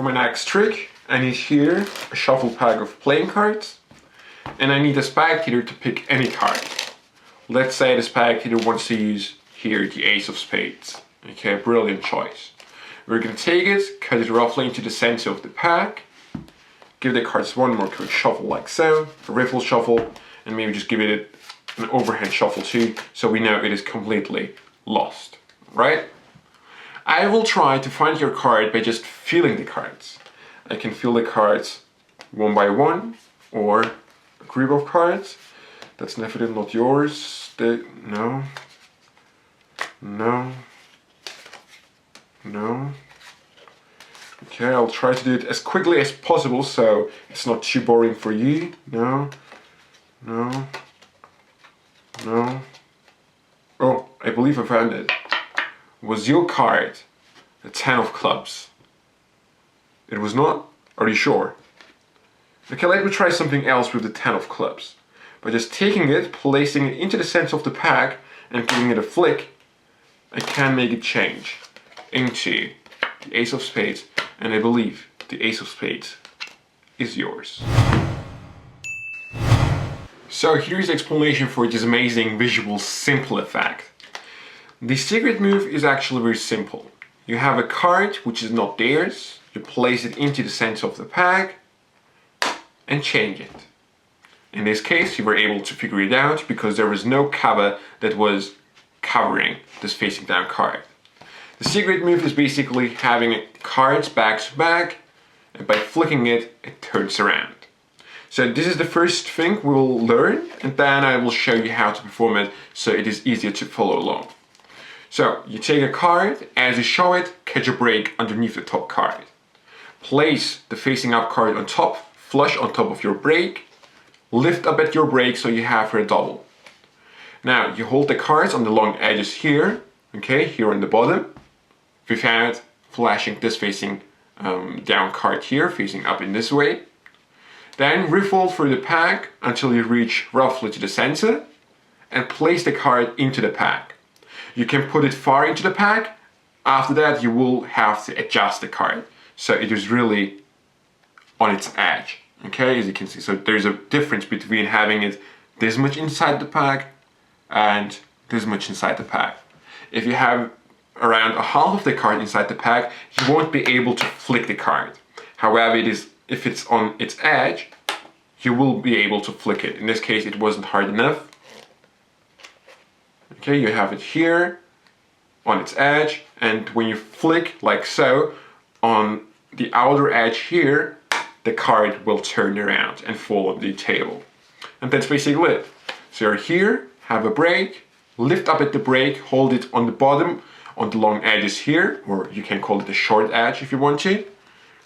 my next trick, I need here a shuffle pack of playing cards, and I need a spectator to pick any card. Let's say the spectator wants to use here the Ace of Spades. Okay, brilliant choice. We're going to take it, cut it roughly into the center of the pack, give the cards one more quick shuffle like so, a riffle shuffle, and maybe just give it an overhand shuffle too, so we know it is completely lost, right? I will try to find your card by just feeling the cards. I can feel the cards one by one, or a group of cards. That's definitely not yours. No. Okay, I'll try to do it as quickly as possible so it's not too boring for you. No. Oh, I believe I found it. Was your card the 10 of clubs? It was not? Are you sure? Okay, let me try something else with the 10 of clubs. By just taking it, placing it into the center of the pack and giving it a flick, I can make it change into the Ace of Spades, and I believe the Ace of Spades is yours. So here's the explanation for this amazing visual simple effect. The secret move is actually very simple. You have a card which is not theirs, you place it into the center of the pack and change it. In this case, you were able to figure it out because there was no cover that was covering this facing down card. The secret move is basically having cards back to back, and by flicking it, it turns around. So this is the first thing we'll learn, and then I will show you how to perform it so it is easier to follow along. So you take a card, as you show it, catch a break underneath the top card. Place the facing up card on top, flush on top of your break, lift up at your break so you have for a double. Now you hold the cards on the long edges here, okay, here on the bottom, without flashing this facing down card here, facing up in this way. Then riffle through the pack until you reach roughly to the center and place the card into the pack. You can put it far into the pack. After that you will have to adjust the card so it is really on its edge, okay, as you can see. So there's a difference between having it this much inside the pack and this much inside the pack. If you have around a half of the card inside the pack, you won't be able to flick the card. However, if it's on its edge, you will be able to flick it. In this case, it wasn't hard enough. Okay, you have it here on its edge, and when you flick like so, on the outer edge here, the card will turn around and fall on the table. And that's basically it. So you're here, have a break, lift up at the break, hold it on the bottom, on the long edges here, or you can call it the short edge if you want to.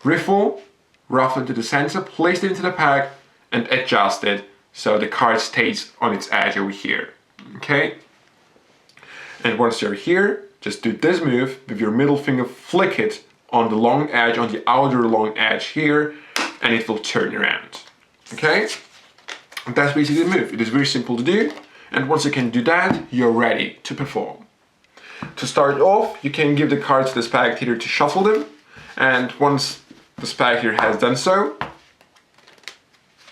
Riffle, rough into the center, place it into the pack, and adjust it so the card stays on its edge over here. Okay? And once you're here, just do this move with your middle finger, flick it on the long edge, on the outer long edge here, and it will turn around. Okay? And that's basically the move. It is very simple to do, and once you can do that, you're ready to perform. To start off, you can give the cards to the spectator to shuffle them, and once the spectator has done so,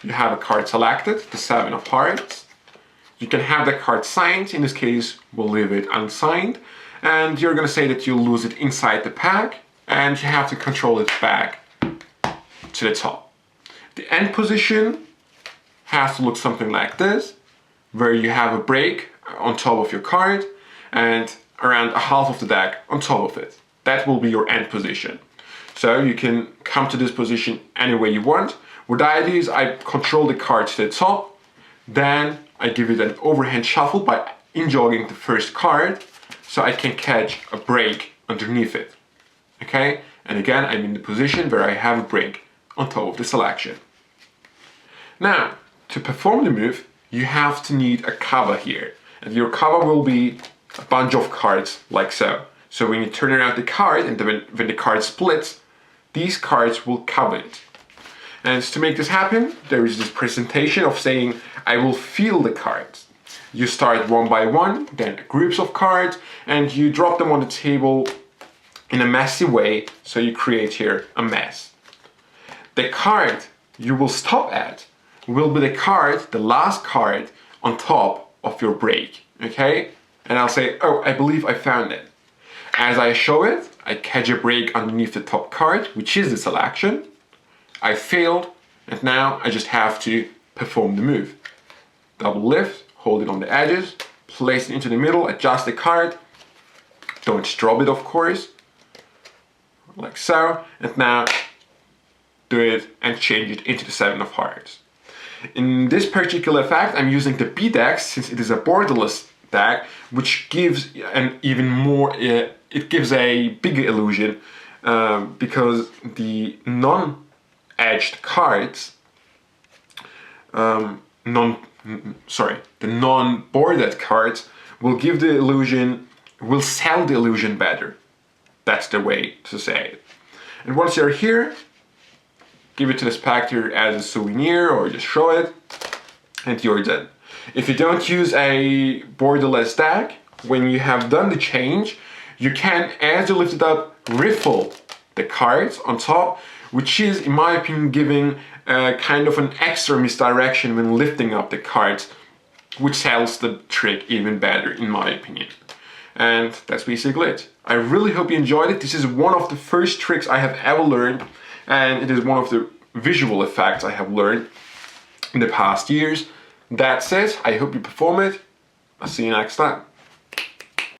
you have a card selected, the 7 of hearts. You can have the card signed. In this case, we'll leave it unsigned, and you're going to say that you'll lose it inside the pack, and you have to control it back to the top. The end position has to look something like this, where you have a break on top of your card and around a half of the deck on top of it. That will be your end position. So you can come to this position any way you want. What I do is I control the card to the top, then I give it an overhand shuffle by in-jogging the first card so I can catch a break underneath it. Okay? And again, I'm in the position where I have a break on top of the selection. Now, to perform the move, you have to need a cover here. And your cover will be a bunch of cards like so. So when you turn around the card and when the card splits, these cards will cover it. And to make this happen, there is this presentation of saying, I will feel the cards. You start one by one, then groups of cards, and you drop them on the table in a messy way, so you create here a mess. the card you will stop at will be the last card on top of your break, okay? And I'll say, oh, I believe I found it. As I show it, I catch a break underneath the top card, which is the selection. I failed, and now I just have to perform the move. Double lift, hold it on the edges, place it into the middle, adjust the card. Don't drop it, of course. Like so, and now do it and change it into the 7 of hearts. In this particular fact, I'm using the B deck since it is a borderless deck, which gives an even more, it gives a bigger illusion because the non-edged cards, the non-bordered cards will give the illusion, will sell the illusion better. That's the way to say it. And once you're here, give it to the spectator as a souvenir or just show it, and you're done. If you don't use a borderless deck, when you have done the change, you can, as you lift it up, riffle the cards on top, which is, in my opinion, giving kind of an extra misdirection when lifting up the cards, which sells the trick even better, in my opinion. And that's basically it. I really hope you enjoyed it. This is one of the first tricks I have ever learned, and it is one of the visual effects I have learned in the past years. That's it. I hope you perform it. I'll see you next time.